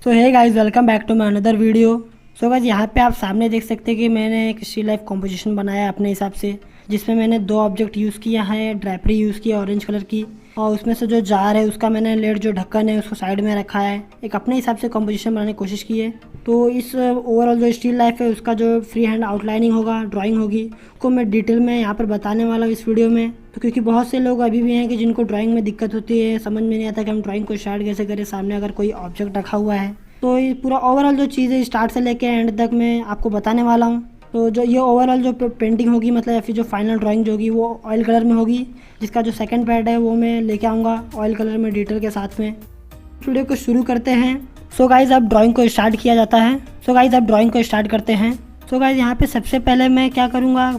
So hey guys, welcome back to my another video. So guys, यहाँ पे आप सामने देख सकते हैं कि मैंने एक स्टिल लाइफ कॉम्पोजिशन बनाया है अपने हिसाब से, जिसमें मैंने दो ऑब्जेक्ट यूज़ किया है, ड्राइपरी यूज़ किया ऑरेंज कलर की, और उसमें से जो जार है उसका मैंने लेड जो ढक्कन है उसको साइड में रखा है। एक अपने हिसाब से कॉम्पोजिशन बनाने की कोशिश की है। तो इस ओवरऑल जो स्टिल लाइफ है उसका जो फ्री हैंड आउटलाइनिंग होगा, ड्राइंग होगी, उसको मैं डिटेल में यहाँ पर बताने वाला हूँ इस वीडियो में। तो क्योंकि बहुत से लोग अभी भी हैं कि जिनको ड्राइंग में दिक्कत होती है, समझ में नहीं आता कि हम ड्राइंग को स्टार्ट कैसे करें सामने अगर कोई ऑब्जेक्ट रखा हुआ है। तो ये पूरा ओवरऑल जो चीज़ है स्टार्ट से लेके एंड तक मैं आपको बताने वाला हूँ। तो जो ये ओवरऑल जो पेंटिंग होगी, मतलब या फिर जो फाइनल ड्राइंग जो होगी वो ऑयल कलर में होगी, जिसका जो सेकंड पैड है वो मैं लेके आऊँगा ऑयल कलर में डिटेल के साथ में। वीडियो को शुरू करते हैं। सो गाइज, अब ड्राइंग को स्टार्ट किया जाता है। सो गाइज, अब ड्राइंग को स्टार्ट करते हैं। सो गाइज, यहाँ पे सबसे पहले मैं क्या करूँगा,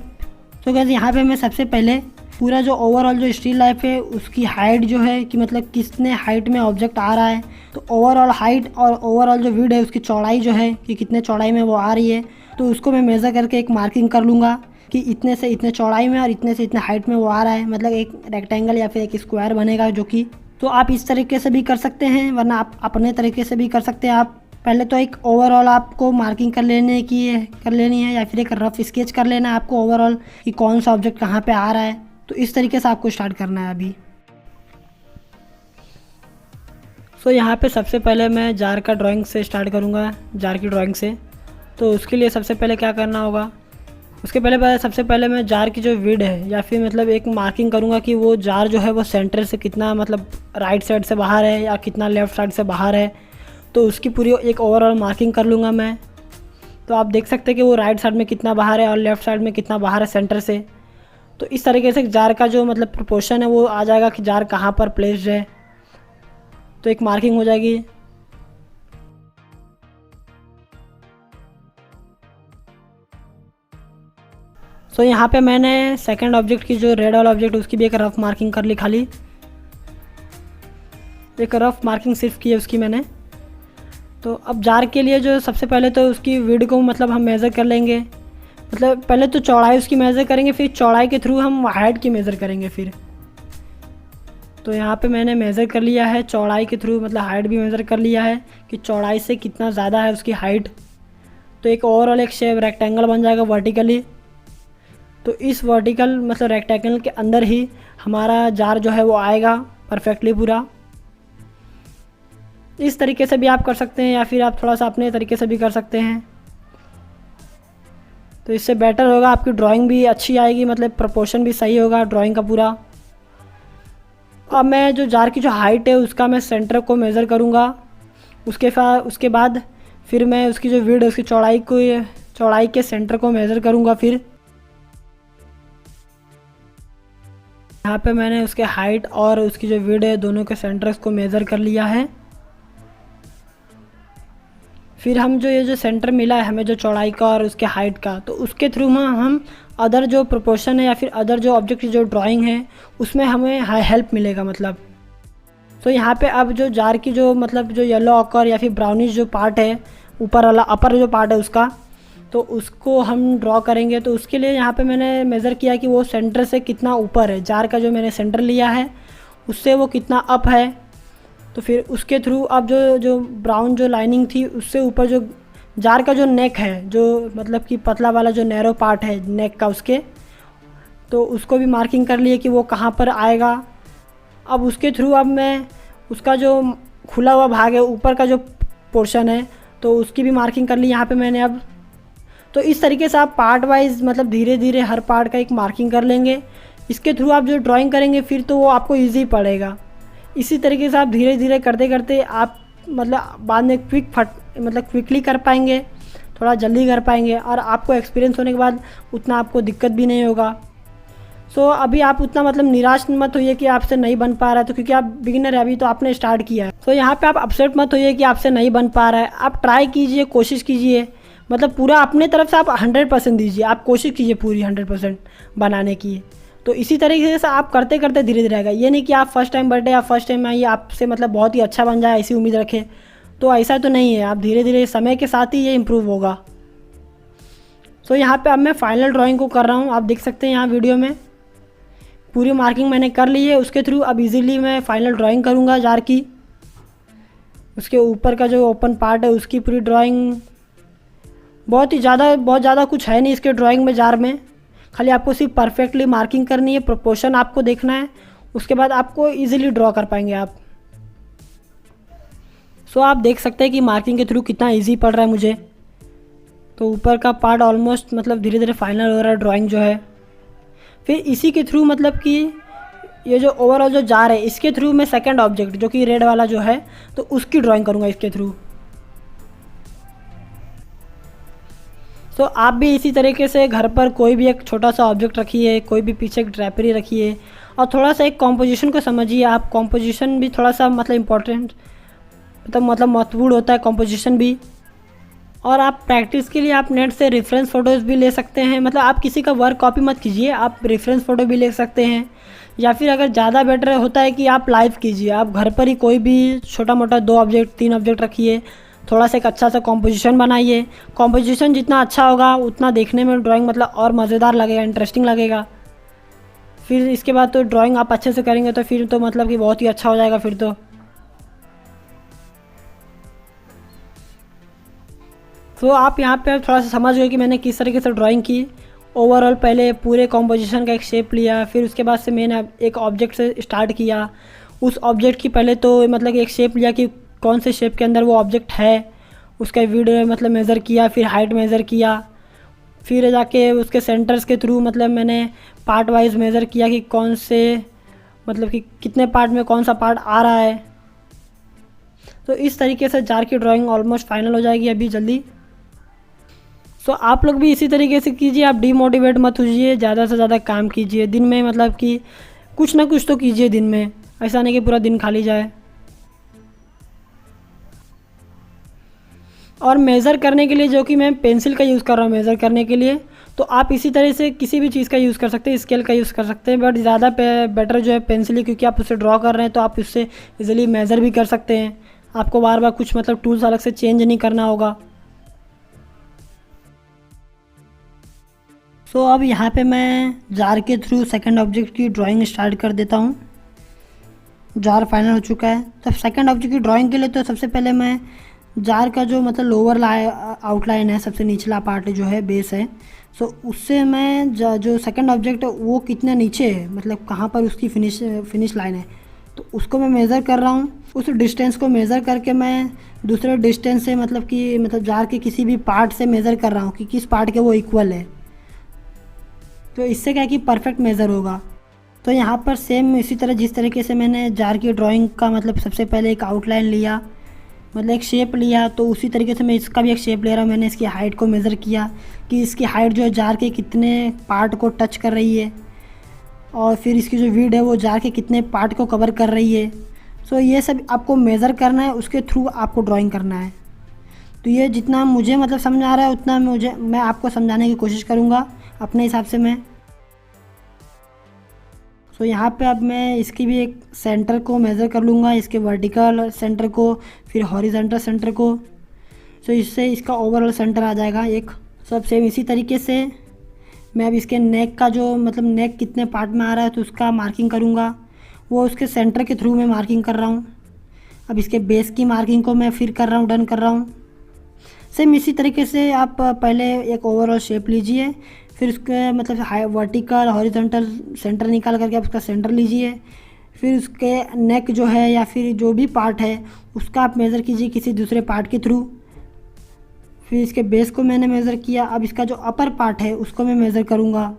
सो गाइज यहाँ पे मैं सबसे पहले पूरा जो ओवरऑल जो स्टिल लाइफ है उसकी हाइट जो है कि मतलब कितने हाइट में ऑब्जेक्ट आ रहा है, तो ओवरऑल हाइट और ओवरऑल जो विड्थ है उसकी चौड़ाई जो है कि कितने चौड़ाई में वो आ रही है, तो उसको मैं मेज़र करके एक मार्किंग कर लूँगा कि इतने से इतने चौड़ाई में और इतने से इतने हाइट में वो आ रहा है। मतलब एक रेक्टेंगल या फिर एक स्क्वायर बनेगा जो कि, तो आप इस तरीके से भी कर सकते हैं, वरना आप अपने तरीके से भी कर सकते हैं। आप पहले तो एक ओवरऑल आपको मार्किंग कर लेनी है या फिर एक रफ स्केच कर लेना है आपको ओवरऑल कि कौन सा ऑब्जेक्ट कहाँ पे आ रहा है। तो इस तरीके से आपको स्टार्ट करना है अभी। सो यहाँ पे सबसे पहले मैं जार का ड्राइंग से स्टार्ट करूँगा, जार की ड्राइंग से। तो उसके लिए सबसे पहले क्या करना होगा, उसके पहले सबसे पहले मैं जार की जो विड्थ है या फिर मतलब एक मार्किंग करूँगा कि वो जार जो है वो सेंटर से कितना मतलब राइट साइड से बाहर है या कितना लेफ़्ट साइड से बाहर है। तो उसकी पूरी एक ओवरऑल मार्किंग कर लूँगा मैं। तो आप देख सकते हैं कि वो राइट साइड में कितना बाहर है और लेफ़्ट साइड में कितना बाहर है सेंटर से। तो इस तरीके से जार का जो मतलब प्रोपोर्शन है वो आ जाएगा कि जार कहाँ पर प्लेस्ड है, तो एक मार्किंग हो जाएगी। सो यहाँ पे मैंने सेकंड ऑब्जेक्ट की जो रेड वाला ऑब्जेक्ट उसकी भी एक रफ मार्किंग कर ली, खाली एक रफ मार्किंग सिर्फ की है उसकी मैंने। तो अब जार के लिए जो सबसे पहले तो उसकी विड्थ को मतलब हम मेज़र कर लेंगे, मतलब पहले तो चौड़ाई उसकी मेज़र करेंगे, फिर चौड़ाई के थ्रू हम हाइट की मेज़र करेंगे फिर। तो यहाँ पे मैंने मेज़र कर लिया है चौड़ाई के थ्रू, मतलब हाइट भी मेज़र कर लिया है कि चौड़ाई से कितना ज़्यादा है उसकी हाइट। तो एक ओवरऑल एक शेप रेक्टेंगल बन जाएगा वर्टिकली। तो इस वर्टिकल मतलब रेक्टेंगल के अंदर ही हमारा जार जो है वो आएगा परफेक्टली पूरा। इस तरीके से भी आप कर सकते हैं या फिर आप थोड़ा सा अपने तरीके से भी कर सकते हैं, तो इससे बेटर होगा, आपकी ड्राइंग भी अच्छी आएगी, मतलब प्रोपोर्शन भी सही होगा ड्राइंग का पूरा। अब मैं जो जार की जो हाइट है उसका मैं सेंटर को मेज़र करूँगा। उसके बाद फिर मैं उसकी जो विड्थ है उसकी चौड़ाई के सेंटर को मेज़र करूँगा। फिर यहाँ पे मैंने उसके हाइट और उसकी जो विड्थ है दोनों के सेंटर्स को मेज़र कर लिया है। फिर हम जो ये जो सेंटर मिला है हमें जो चौड़ाई का और उसके हाइट का, तो उसके थ्रू हम अदर जो प्रोपोर्शन है या फिर अदर जो ऑब्जेक्ट की जो ड्राइंग है उसमें हमें हेल्प मिलेगा मतलब। तो यहाँ पे अब जो जार की जो मतलब जो येलो ऑकर या फिर ब्राउनिश जो पार्ट है ऊपर वाला अपर जो पार्ट है उसका, तो उसको हम ड्रॉ करेंगे। तो उसके लिए यहाँ पे मैंने मेज़र किया कि वो सेंटर से कितना ऊपर है, जार का जो मैंने सेंटर लिया है उससे वो कितना अप है। तो फिर उसके थ्रू अब जो ब्राउन जो लाइनिंग थी उससे ऊपर जो जार का जो नेक है, जो मतलब कि पतला वाला जो नैरो पार्ट है नेक का उसके, तो उसको भी मार्किंग कर लिए कि वो कहाँ पर आएगा। अब उसके थ्रू अब मैं उसका जो खुला हुआ भाग है ऊपर का जो पोर्शन है तो उसकी भी मार्किंग कर ली यहाँ पे मैंने अब। तो इस तरीके से आप पार्ट वाइज मतलब धीरे धीरे हर पार्ट का एक मार्किंग कर लेंगे। इसके थ्रू आप जो ड्राइंग करेंगे फिर तो वो आपको ईजी पड़ेगा। इसी तरीके से आप धीरे धीरे करते करते आप मतलब बाद में क्विकली कर पाएंगे, थोड़ा जल्दी कर पाएंगे और आपको एक्सपीरियंस होने के बाद उतना आपको दिक्कत भी नहीं होगा। सो अभी आप उतना मतलब निराश मत होइए कि आपसे नहीं बन पा रहा है, तो क्योंकि आप बिगिनर है अभी तो आपने स्टार्ट किया है। तो यहाँ पे आप अपसेट मत होइए कि आपसे नहीं बन पा रहा है। आप ट्राई कीजिए, कोशिश कीजिए, मतलब पूरा अपने तरफ से आप 100% दीजिए, आप कोशिश कीजिए पूरी 100% बनाने की। तो इसी तरीके से आप करते करते धीरे धीरे आएगा। ये नहीं कि आप फर्स्ट टाइम बर्थडे या फर्स्ट टाइम आइए आपसे मतलब बहुत ही अच्छा बन जाए ऐसी उम्मीद रखें, तो ऐसा तो नहीं है। आप धीरे धीरे समय के साथ ही ये इम्प्रूव होगा। सो यहाँ पे अब मैं फाइनल ड्राइंग को कर रहा हूँ, आप देख सकते हैं यहाँ वीडियो में पूरी मार्किंग मैंने कर ली है। उसके थ्रू अब इजीली मैं फाइनल ड्राइंग करूँगा जार की। उसके ऊपर का जो ओपन पार्ट है उसकी पूरी ड्राइंग। बहुत ज़्यादा कुछ है नहीं इसके ड्राइंग में जार में, खाली आपको सिर्फ परफेक्टली मार्किंग करनी है, प्रोपोर्शन आपको देखना है, उसके बाद आपको इजीली ड्रॉ कर पाएंगे आप। सो आप देख सकते हैं कि मार्किंग के थ्रू कितना इजी पड़ रहा है मुझे। तो ऊपर का पार्ट ऑलमोस्ट मतलब धीरे धीरे फाइनल हो रहा है ड्राइंग जो है। फिर इसी के थ्रू मतलब कि ये जो ओवरऑल जो जार है इसके थ्रू मैं सेकंड ऑब्जेक्ट जो कि रेड वाला जो है तो उसकी ड्राइंग करूँगा इसके थ्रू। तो आप भी इसी तरीके से घर पर कोई भी एक छोटा सा ऑब्जेक्ट रखिए, कोई भी पीछे एक ड्रैपरी रखिए और थोड़ा सा एक कॉम्पोजिशन को समझिए आप। कॉम्पोजिशन भी थोड़ा सा मतलब इम्पोर्टेंट मतलब महत्वपूर्ण होता है कॉम्पोजिशन भी। और आप प्रैक्टिस के लिए आप नेट से रेफरेंस फ़ोटोज़ भी ले सकते हैं, मतलब आप किसी का वर्क कॉपी मत कीजिए, आप रेफरेंस फ़ोटो भी ले सकते हैं। या फिर अगर ज़्यादा बेटर होता है कि आप लाइव कीजिए, आप घर पर ही कोई भी छोटा मोटा 2 ऑब्जेक्ट 3 ऑब्जेक्ट रखिए, थोड़ा सा एक अच्छा सा कॉम्पोजिशन बनाइए। कॉम्पोजिशन जितना अच्छा होगा उतना देखने में ड्राइंग मतलब और मज़ेदार लगेगा, इंटरेस्टिंग लगेगा। फिर इसके बाद तो ड्राइंग आप अच्छे से करेंगे तो फिर तो मतलब कि बहुत ही अच्छा हो जाएगा फिर तो आप यहाँ पे थोड़ा सा समझ गए कि मैंने किस तरीके से ड्राइंग की। ओवरऑल पहले पूरे कॉम्पोजिशन का एक शेप लिया, फिर उसके बाद से मैंने एक ऑब्जेक्ट से स्टार्ट किया। उस ऑब्जेक्ट की पहले तो मतलब कि एक शेप लिया कि कौन से शेप के अंदर वो ऑब्जेक्ट है, उसका विड्थ मतलब मेज़र किया, फिर हाइट मेज़र किया, फिर जाके उसके सेंटर्स के थ्रू मतलब मैंने पार्ट वाइज मेज़र किया कि कौन से मतलब कि कितने पार्ट में कौन सा पार्ट आ रहा है। तो इस तरीके से जार की ड्राइंग ऑलमोस्ट फाइनल हो जाएगी अभी जल्दी। सो आप लोग भी इसी तरीके से कीजिए, आप डीमोटिवेट मत होइए, ज़्यादा से ज़्यादा काम कीजिए दिन में, मतलब कि कुछ ना कुछ तो कीजिए दिन में, ऐसा नहीं कि पूरा दिन खाली जाए। और मेज़र करने के लिए जो कि मैं पेंसिल का यूज़ कर रहा हूँ मेज़र करने के लिए, तो आप इसी तरह से किसी भी चीज़ का यूज़ कर सकते हैं, स्केल का यूज़ कर सकते हैं, बट ज़्यादा बेटर जो है पेंसिल ही, क्योंकि आप उससे ड्रॉ कर रहे हैं तो आप उससे इजीली मेज़र भी कर सकते हैं। आपको बार बार कुछ मतलब टूल्स अलग से चेंज नहीं करना होगा। सो अब यहाँ पे मैं जार के थ्रू सेकंड ऑब्जेक्ट की ड्राइंग स्टार्ट कर देता हूँ। जार फाइनल हो चुका है। तो सेकंड ऑब्जेक्ट की ड्राइंग के लिए तो सबसे पहले मैं जार का जो मतलब लोअर आउटलाइन है, सबसे निचला पार्ट जो है बेस है, सो उससे मैं जो सेकंड ऑब्जेक्ट है वो कितने नीचे है, मतलब कहाँ पर उसकी फिनिश लाइन है, तो उसको मैं मेज़र कर रहा हूँ। उस डिस्टेंस को मेज़र करके मैं दूसरे डिस्टेंस से मतलब जार के किसी भी पार्ट से मेज़र कर रहा हूँ कि किस पार्ट के वो इक्वल है। तो इससे क्या है कि परफेक्ट मेज़र होगा। तो यहाँ पर सेम इसी तरह जिस तरीके से मैंने जार की ड्राइंग का मतलब सबसे पहले एक आउटलाइन लिया, मतलब एक शेप लिया, तो उसी तरीके से मैं इसका भी एक शेप ले रहा हूँ। मैंने इसकी हाइट को मेज़र किया कि इसकी हाइट जो है जार के कितने पार्ट को टच कर रही है, और फिर इसकी जो विड्थ है वो जार के कितने पार्ट को कवर कर रही है। सो ये सब आपको मेज़र करना है, उसके थ्रू आपको ड्राइंग करना है। तो ये जितना मुझे मतलब समझ आ रहा है उतना मैं आपको समझाने की कोशिश करूँगा अपने हिसाब से मैं। सो यहाँ पे अब मैं इसकी भी एक सेंटर को मेज़र कर लूँगा, इसके वर्टिकल सेंटर को, फिर हॉरिजॉन्टल सेंटर को। सो इससे इसका ओवरऑल सेंटर आ जाएगा एक। सब सेम इसी तरीके से मैं अब इसके नेक का जो मतलब नेक कितने पार्ट में आ रहा है तो उसका मार्किंग करूँगा, वो उसके सेंटर के थ्रू मैं मार्किंग कर रहा हूँ। अब इसके बेस की मार्किंग को मैं फिर कर रहा हूँ, डन कर रहा हूँ। सेम इसी तरीके से आप पहले एक ओवरऑल शेप लीजिए, फिर उसके मतलब वर्टिकल हॉरिजॉन्टल सेंटर निकाल करके आप उसका सेंटर लीजिए, फिर उसके नेक जो है या फिर जो भी पार्ट है उसका आप मेज़र कीजिए किसी दूसरे पार्ट के थ्रू। फिर इसके बेस को मैंने मेज़र किया, अब इसका जो अपर पार्ट है उसको मैं मेज़र करूँगा।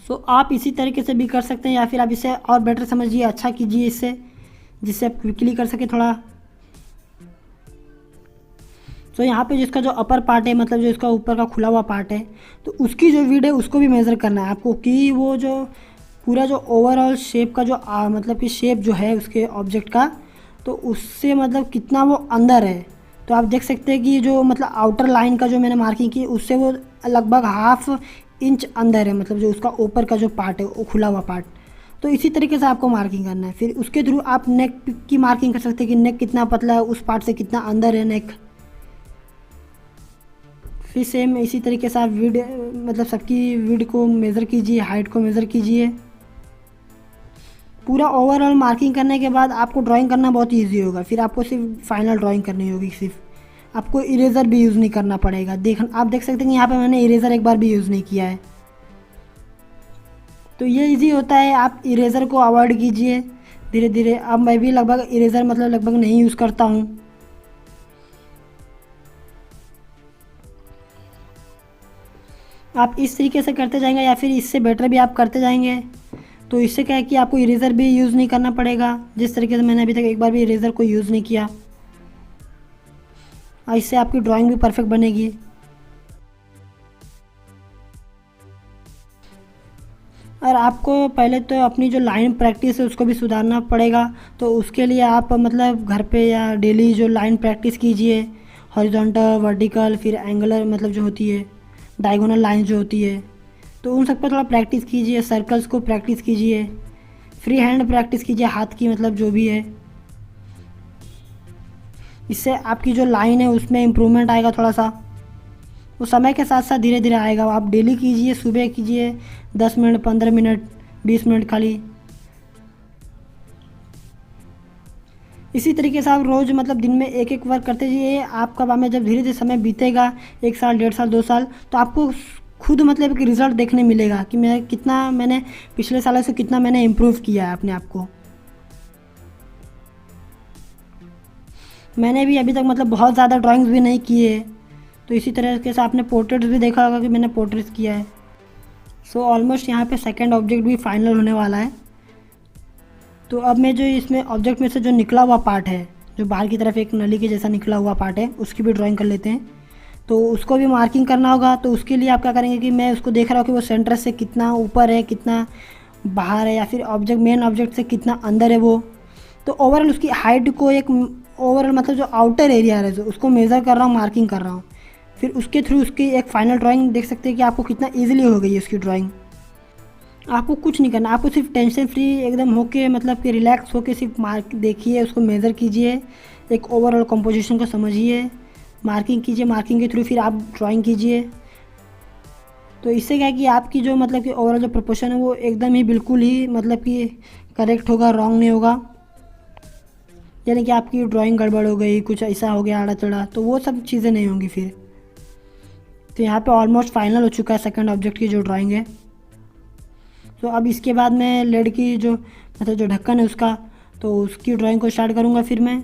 सो आप इसी तरीके से भी कर सकते हैं, या फिर आप इसे और बेटर समझिए, अच्छा कीजिए इससे, जिससे आप क्विकली कर सके थोड़ा। तो यहाँ पे जिसका जो अपर पार्ट है मतलब जो इसका ऊपर का खुला हुआ पार्ट है, तो उसकी जो विड्थ है उसको भी मेज़र करना है आपको कि वो जो पूरा जो ओवरऑल शेप का जो मतलब कि शेप जो है उसके ऑब्जेक्ट का, तो उससे मतलब कितना वो अंदर है। तो आप देख सकते हैं कि जो मतलब आउटर लाइन का जो मैंने मार्किंग की उससे वो लगभग 1/2 इंच अंदर है, मतलब जो उसका ऊपर का जो पार्ट है वो खुला हुआ पार्ट। तो इसी तरीके से आपको मार्किंग करना है। फिर उसके थ्रू आप नेक की मार्किंग कर सकते हैं कि नेक कितना पतला है, उस पार्ट से कितना अंदर है नेक। फिर सेम इसी तरीके से आप मतलब सबकी विड्थ को मेज़र कीजिए, हाइट को मेज़र कीजिए। पूरा ओवरऑल मार्किंग करने के बाद आपको ड्राइंग करना बहुत ईजी होगा। फिर आपको सिर्फ फाइनल ड्राइंग करनी होगी, सिर्फ आपको इरेज़र भी यूज़ नहीं करना पड़ेगा। आप देख सकते हैं कि यहाँ पे मैंने इरेज़र एक बार भी यूज़ नहीं किया है। तो ये इजी होता है, आप इरेज़र को अवॉइड कीजिए धीरे धीरे। अब मैं भी लगभग इरेज़र लगभग नहीं यूज़ करता हूँ। आप इस तरीके से करते जाएंगे या फिर इससे बेटर भी आप करते जाएंगे तो इससे क्या है कि आपको इरेज़र भी यूज़ नहीं करना पड़ेगा, जिस तरीके से मैंने अभी तक एक बार भी इरेज़र को यूज़ नहीं किया। और इससे आपकी ड्राइंग भी परफेक्ट बनेगी। और आपको पहले तो अपनी जो लाइन प्रैक्टिस है उसको भी सुधारना पड़ेगा। तो उसके लिए आप घर पे या डेली जो लाइन प्रैक्टिस कीजिए, हॉरिजॉन्टल, वर्टिकल, फिर एंगुलर जो होती है, डायगोनल लाइन जो होती है, तो उन सब पर थोड़ा प्रैक्टिस कीजिए। सर्कल्स को प्रैक्टिस कीजिए, फ्री हैंड प्रैक्टिस कीजिए, हाथ की जो भी है। इससे आपकी जो लाइन है उसमें इम्प्रूवमेंट आएगा थोड़ा सा। वो समय के साथ साथ धीरे धीरे आएगा। आप डेली कीजिए, सुबह कीजिए 10 मिनट, 15 मिनट, 20 मिनट खाली। इसी तरीके से आप रोज़ दिन में एक एक वर्क करते जाइए। आपका बाद में जब धीरे धीरे समय बीतेगा, 1 साल, 1.5 साल, 2 साल, तो आपको खुद एक रिज़ल्ट देखने मिलेगा कि मैंने पिछले सालों से कितना मैंने इम्प्रूव किया है अपने आप को। मैंने भी अभी तक बहुत ज़्यादा ड्राइंग्स भी नहीं किए, तो इसी तरीके से आपने पोर्ट्रेट्स भी देखा होगा कि मैंने पोर्ट्रेट्स किया है। सो ऑलमोस्ट यहाँ पे सेकंड ऑब्जेक्ट भी फाइनल होने वाला है। तो अब मैं जो इसमें ऑब्जेक्ट में से जो निकला हुआ पार्ट है, जो बाहर की तरफ एक नली के जैसा निकला हुआ पार्ट है, उसकी भी ड्राइंग कर लेते हैं। तो उसको भी मार्किंग करना होगा। तो उसके लिए आप क्या करेंगे कि मैं उसको देख रहा हूँ कि वो सेंटर से कितना ऊपर है, कितना बाहर है, या फिर मेन ऑब्जेक्ट से कितना अंदर है वो। तो ओवरऑल उसकी हाइट को एक ओवरऑल जो आउटर एरिया है उसको मेज़र कर रहा हूँ, मार्किंग कर रहा हूँ। फिर उसके थ्रू उसकी एक फाइनल ड्राइंग देख सकते हैं कि आपको कितना ईजिली हो गई है उसकी ड्राइंग। आपको कुछ नहीं करना, आपको सिर्फ टेंशन फ्री एकदम होके कि रिलैक्स होके सिर्फ मार्क देखिए, उसको मेज़र कीजिए, एक ओवरऑल कंपोजिशन को समझिए, मार्किंग कीजिए, मार्किंग के थ्रू फिर आप ड्राइंग कीजिए। तो इससे क्या है कि आपकी जो कि ओवरऑल जो प्रोपोर्शन है वो एकदम ही बिल्कुल ही कि करेक्ट होगा, रॉन्ग नहीं होगा। यानी कि आपकी ड्राइंग गड़बड़ हो गई, कुछ ऐसा हो गया आड़ा टेढ़ा, तो वो सब चीज़ें नहीं होंगी फिर। तो यहाँ पे ऑलमोस्ट फाइनल हो चुका है सेकंड ऑब्जेक्ट की जो ड्राइंग है। तो अब इसके बाद मैं लेड की जो जो ढक्कन है उसका, तो उसकी ड्राइंग को स्टार्ट करूँगा फिर मैं।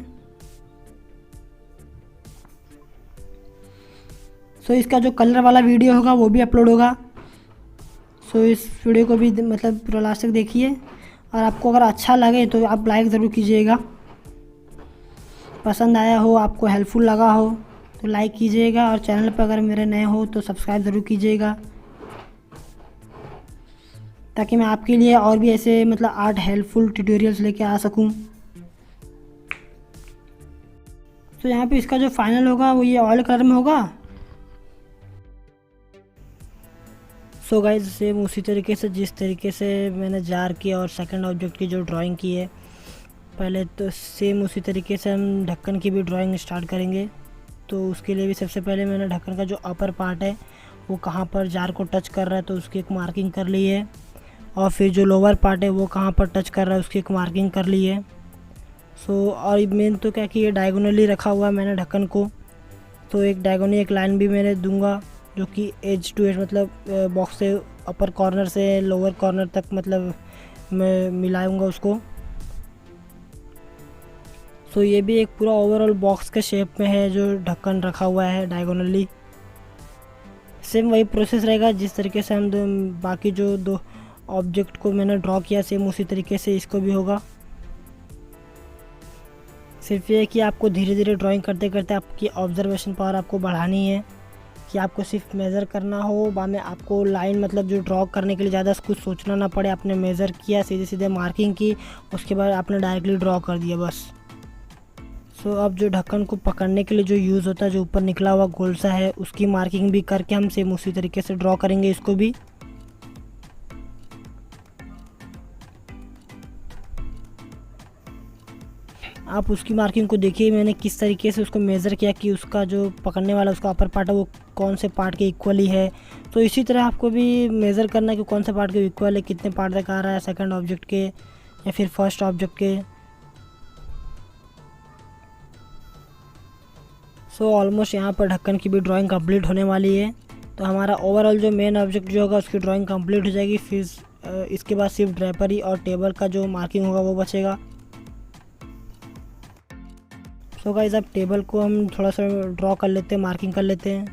सो इसका जो कलर वाला वीडियो होगा वो भी अपलोड होगा। सो इस वीडियो को भी पूरा लास्ट तक देखिए। और आपको अगर अच्छा लगे तो आप लाइक ज़रूर कीजिएगा। पसंद आया हो, आपको हेल्पफुल लगा हो तो लाइक कीजिएगा। और चैनल पर अगर मेरे नए हो तो सब्सक्राइब ज़रूर कीजिएगा, ताकि मैं आपके लिए और भी ऐसे आर्ट हेल्पफुल ट्यूटोरियल्स लेके आ सकूं। तो यहाँ पे इसका जो फाइनल होगा वो ये ऑयल कलर में होगा। सो गाइस, सेम उसी तरीके से जिस तरीके से मैंने जार की और सेकंड ऑब्जेक्ट की जो ड्राइंग की है, पहले तो सेम उसी तरीके से हम ढक्कन की भी ड्राइंग स्टार्ट करेंगे। तो उसके लिए भी सबसे पहले मैंने ढक्कन का जो अपर पार्ट है वो कहाँ पर जार को टच कर रहा है तो उसकी एक मार्किंग कर ली है। और फिर जो लोअर पार्ट है वो कहाँ पर टच कर रहा है उसकी एक मार्किंग कर ली है। सो और मेन तो क्या कि ये डायगोनली रखा हुआ है मैंने ढक्कन को, तो एक डायगोनली एक लाइन भी मैंने दूंगा जो कि एज टू एज बॉक्स से अपर कॉर्नर से लोअर कॉर्नर तक मैं मिलाऊंगा उसको। सो ये भी एक पूरा ओवरऑल बॉक्स के शेप में है जो ढक्कन रखा हुआ है डायगोनली। सेम वही प्रोसेस रहेगा जिस तरीके से हम बाकी जो दो ऑब्जेक्ट को मैंने ड्रॉ किया, सेम उसी तरीके से इसको भी होगा। सिर्फ ये कि आपको धीरे धीरे ड्राइंग करते करते आपकी ऑब्जर्वेशन पावर आपको बढ़ानी है, कि आपको सिर्फ मेज़र करना हो। बाद में आपको लाइन जो ड्रॉ करने के लिए ज़्यादा कुछ सोचना ना पड़े। आपने मेज़र किया, सीधे सीधे मार्किंग की, उसके बाद आपने डायरेक्टली ड्रॉ कर दिया बस। सो अब जो ढक्कन को पकड़ने के लिए जो यूज़ होता है, जो ऊपर निकला हुआ गोल सा है, उसकी मार्किंग भी करके हम सेम उसी तरीके से ड्रॉ करेंगे इसको भी। आप उसकी मार्किंग को देखिए मैंने किस तरीके से उसको मेज़र किया कि उसका जो पकड़ने वाला उसका अपर पार्ट है वो कौन से पार्ट के इक्वली है। तो इसी तरह आपको भी मेज़र करना है कि कौन से पार्ट के इक्वल है, कितने पार्ट तक आ रहा है सेकंड ऑब्जेक्ट के। या फिर फर्स्ट ऑब्जेक्ट के। सो ऑलमोस्ट यहाँ पर ढक्कन की भी ड्राइंग कंप्लीट होने वाली है। तो हमारा ओवरऑल जो मेन ऑब्जेक्ट जो होगा उसकी ड्राइंग कंप्लीट हो जाएगी। फिर इसके बाद सिर्फ ड्रेपरी और टेबल का जो मार्किंग होगा वो बचेगा। सो गाइस अब टेबल को हम थोड़ा सा ड्रॉ कर लेते हैं, मार्किंग कर लेते हैं।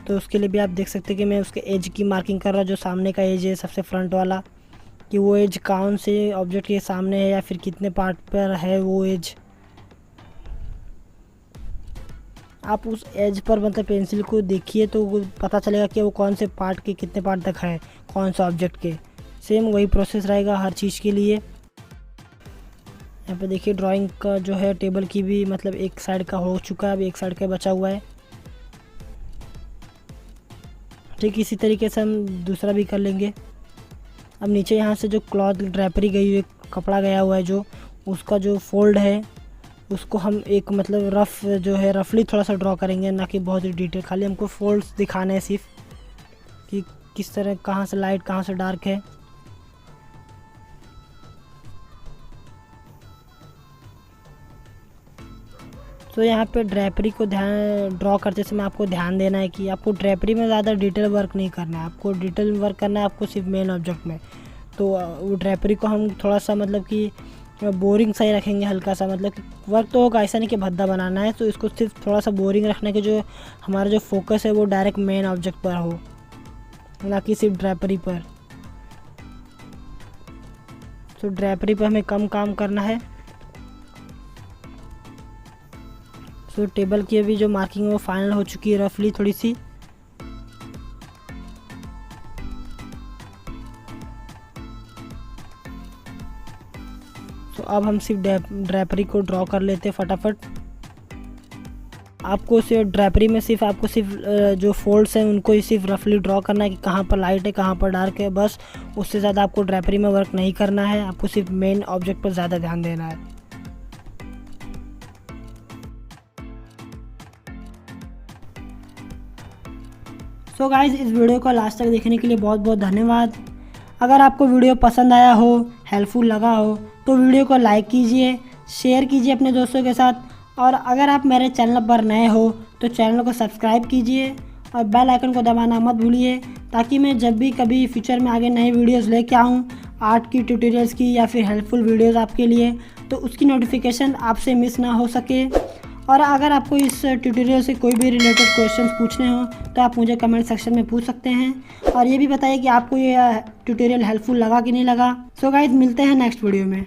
तो उसके लिए भी आप देख सकते हैं कि मैं उसके एज की मार्किंग कर रहा हूँ, जो सामने का एज है सबसे फ्रंट वाला, कि वो एज कौन से ऑब्जेक्ट के सामने है या फिर कितने पार्ट पर है वो एज। आप उस एज पर मतलब पेंसिल को देखिए तो वो पता चलेगा कि वो कौन से पार्ट के कितने पार्ट तक है, कौन सा ऑब्जेक्ट के। सेम वही प्रोसेस रहेगा हर चीज़ के लिए। यहाँ पे देखिए ड्राइंग का जो है टेबल की भी मतलब एक साइड का हो चुका है, अभी एक साइड का बचा हुआ है। ठीक इसी तरीके से हम दूसरा भी कर लेंगे। अब नीचे यहाँ से जो क्लॉथ ड्रेपरी गई हुई, कपड़ा गया हुआ है जो, उसका जो फोल्ड है उसको हम एक मतलब रफ जो है रफली थोड़ा सा ड्रॉ करेंगे, ना कि बहुत ही डिटेल। खाली हमको फोल्ड्स दिखाने हैं सिर्फ कि किस तरह, कहाँ से लाइट कहाँ से डार्क है। तो यहाँ पे ड्रेपरी को ध्यान ड्रॉ करते समय आपको ध्यान देना है कि आपको ड्रेपरी में ज़्यादा डिटेल वर्क नहीं करना है, आपको डिटेल वर्क करना है आपको सिर्फ मेन ऑब्जेक्ट में। तो वो ड्रेपरी को हम थोड़ा सा मतलब कि बोरिंग सा ही रखेंगे, हल्का सा, मतलब कि वर्क तो होगा, ऐसा नहीं कि भद्दा बनाना है। तो इसको सिर्फ थोड़ा सा बोरिंग रखने के जो हमारा जो फोकस है वो डायरेक्ट मेन ऑब्जेक्ट पर हो, ना कि सिर्फ ड्रेपरी पर। तो ड्रेपरी पर हमें कम काम करना है। तो टेबल की अभी जो मार्किंग है वो फाइनल हो चुकी है रफली थोड़ी सी। तो अब हम सिर्फ ड्रेपरी को ड्रॉ कर लेते हैं फटाफट। आपको सिर्फ ड्रेपरी में सिर्फ आपको सिर्फ जो फोल्ड्स हैं उनको ही सिर्फ रफली ड्रॉ करना है कि कहाँ पर लाइट है कहाँ पर डार्क है, बस। उससे ज़्यादा आपको ड्रेपरी में वर्क नहीं करना है, आपको सिर्फ मेन ऑब्जेक्ट पर ज़्यादा ध्यान देना है। सो गाइज़ इस वीडियो को लास्ट तक देखने के लिए बहुत बहुत धन्यवाद। अगर आपको वीडियो पसंद आया हो, हेल्पफुल लगा हो, तो वीडियो को लाइक कीजिए, शेयर कीजिए अपने दोस्तों के साथ। और अगर आप मेरे चैनल पर नए हो तो चैनल को सब्सक्राइब कीजिए और बेल आइकन को दबाना मत भूलिए, ताकि मैं जब भी कभी फ्यूचर में आगे नई वीडियोस लेके आऊँ आर्ट की ट्यूटोरियल्स की या फिर हेल्पफुल वीडियोस आपके लिए, तो उसकी नोटिफिकेशन आपसे मिस ना हो सके। और अगर आपको इस ट्यूटोरियल से कोई भी रिलेटेड क्वेश्चंस पूछने हो तो आप मुझे कमेंट सेक्शन में पूछ सकते हैं। और ये भी बताइए कि आपको ये ट्यूटोरियल हेल्पफुल लगा कि नहीं लगा। सो गाइस मिलते हैं नेक्स्ट वीडियो में।